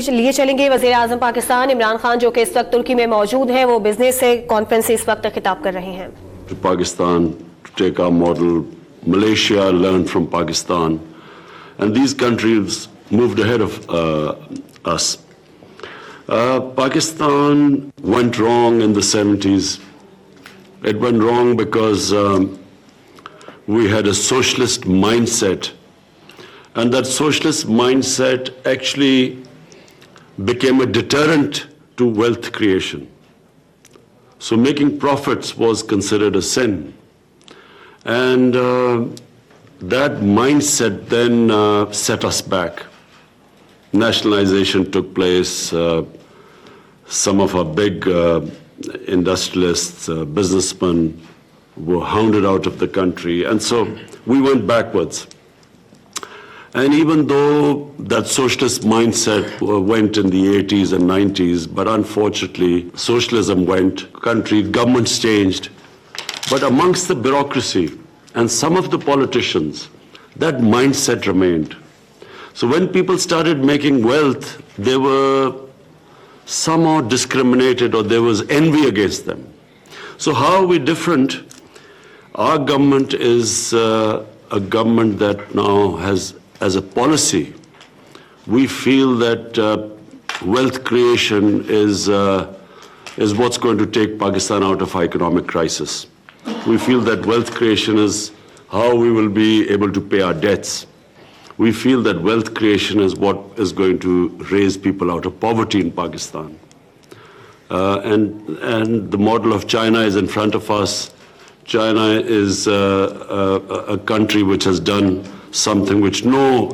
लिए चलेंगे वज़ीर आज़म पाकिस्तान इमरान खान जो कि इस वक्त तुर्की में मौजूद हैं, वो बिजनेस से कॉन्फ्रेंस से इस वक्त खिताब कर रहे हैं। Pakistan to take our model, Malaysia learned from Pakistan, and these countries moved ahead of us. Pakistan went wrong in the 70s. It went wrong because we had a socialist mindset, and that socialist mindset actually became a deterrent to wealth creation. So making profits was considered a sin. And that mindset then set us back. Nationalization took place. Some of our big industrialists, businessmen were hounded out of the country. And so we went backwards. And even though that socialist mindset went in the 80s and 90s, but unfortunately socialism went, governments changed. But amongst the bureaucracy and some of the politicians, that mindset remained. So when people started making wealth, they were somehow discriminated or there was envy against them. So how are we different? Our government is a government that now has, as a policy, we feel that wealth creation is what's going to take Pakistan out of our economic crisis. We feel that wealth creation is how we will be able to pay our debts. We feel that wealth creation is what is going to raise people out of poverty in Pakistan. And the model of China is in front of us. China is a country which has done something which no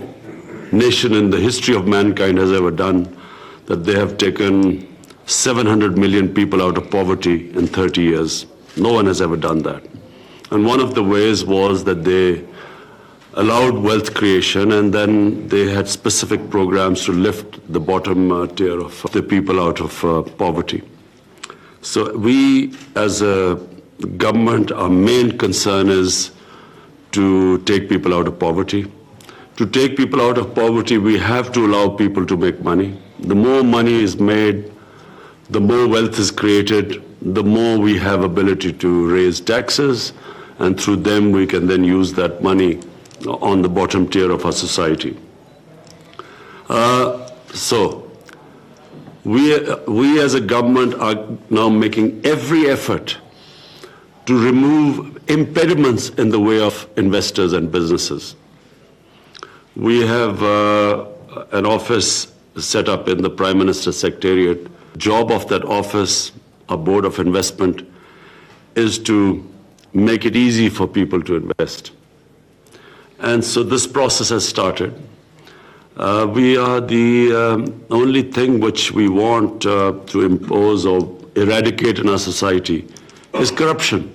nation in the history of mankind has ever done, that they have taken 700 million people out of poverty in 30 years. No one has ever done that. And one of the ways was that they allowed wealth creation, and then they had specific programs to lift the bottom tier of the people out of poverty. So we, as a government, our main concern is to take people out of poverty. To take people out of poverty, we have to allow people to make money. The more money is made, the more wealth is created, the more we have ability to raise taxes, and through them we can then use that money on the bottom tier of our society. So we as a government are now making every effort to remove impediments in the way of investors and businesses. We have an office set up in the Prime Minister's Secretariat. Job of that office, our Board of Investment, is to make it easy for people to invest. And so this process has started. We are the only thing which we want to impose or eradicate in our society is corruption.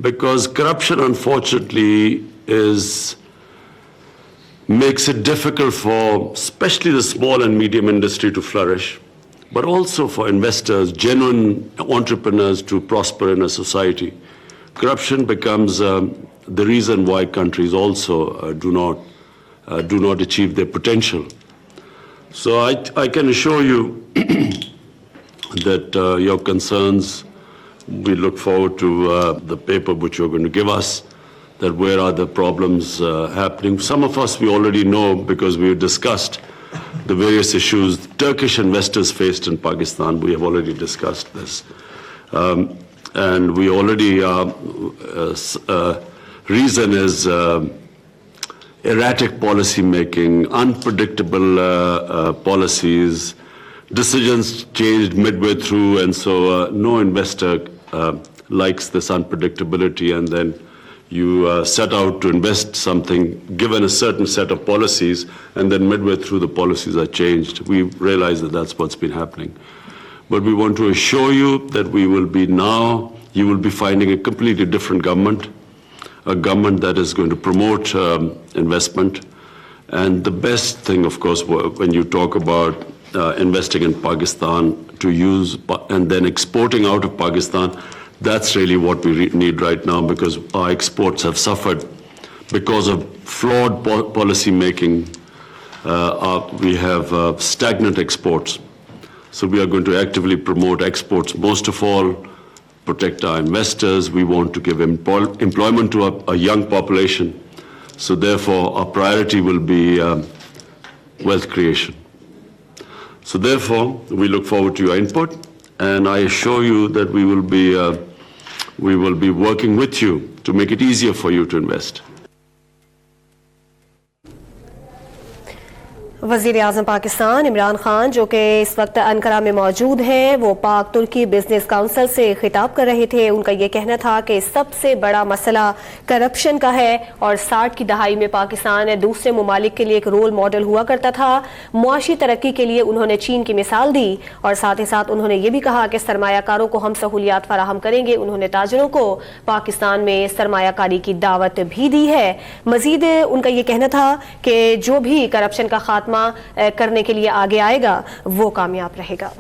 Because corruption, unfortunately, makes it difficult for especially the small and medium industry to flourish, but also for investors, genuine entrepreneurs to prosper in a society. Corruption becomes the reason why countries also do not achieve their potential. So I can assure you that your concerns, we look forward to the paper which you're going to give us, that where are the problems happening. Some of us we already know because we've discussed the various issues Turkish investors faced in Pakistan. We have already discussed this. And we already, reason is erratic policy making, unpredictable policies, decisions changed midway through, and so no investor likes this unpredictability, and then you set out to invest something given a certain set of policies, and then midway through the policies are changed. We realize that that's what's been happening. But we want to assure you that you will be finding a completely different government, a government that is going to promote investment. And the best thing, of course, when you talk about investing in Pakistan to use and then exporting out of Pakistan, that's really what we need right now, because our exports have suffered because of flawed policy making we have stagnant exports. So we are going to actively promote exports. Most of all, protect our investors. We want to give employment to a young population. So therefore, our priority will be wealth creation. So therefore, we look forward to your input, and I assure you that we will be working with you to make it easier for you to invest. वज़ीर आज़म पाकिस्तान इमरान खान जो कि इस वक्त Ankara में मौजूद हैं, वो पाक तुर्की बिजनेस काउंसिल से खिताब कर रहे थे। उनका ये कहना था कि सबसे बड़ा मसला करप्शन का है और 60 की दहाई में पाकिस्तान दूसरे ममालिक के लिए एक रोल मॉडल हुआ करता था। मुआशी तरक्की के लिए उन्होंने चीन की मिसाल दी और साथ ही साथ उन्होंने ये भी कहा कि सरमायाकारों को हम सहूलियात फराहम करेंगे। उन्होंने ताजरों को पाकिस्तान में सरमायाकारी की दावत भी दी है। मजीद उनका ये कहना था कि जो भी करप्शन का खात्मा करने के लिए आगे आएगा वो कामयाब रहेगा।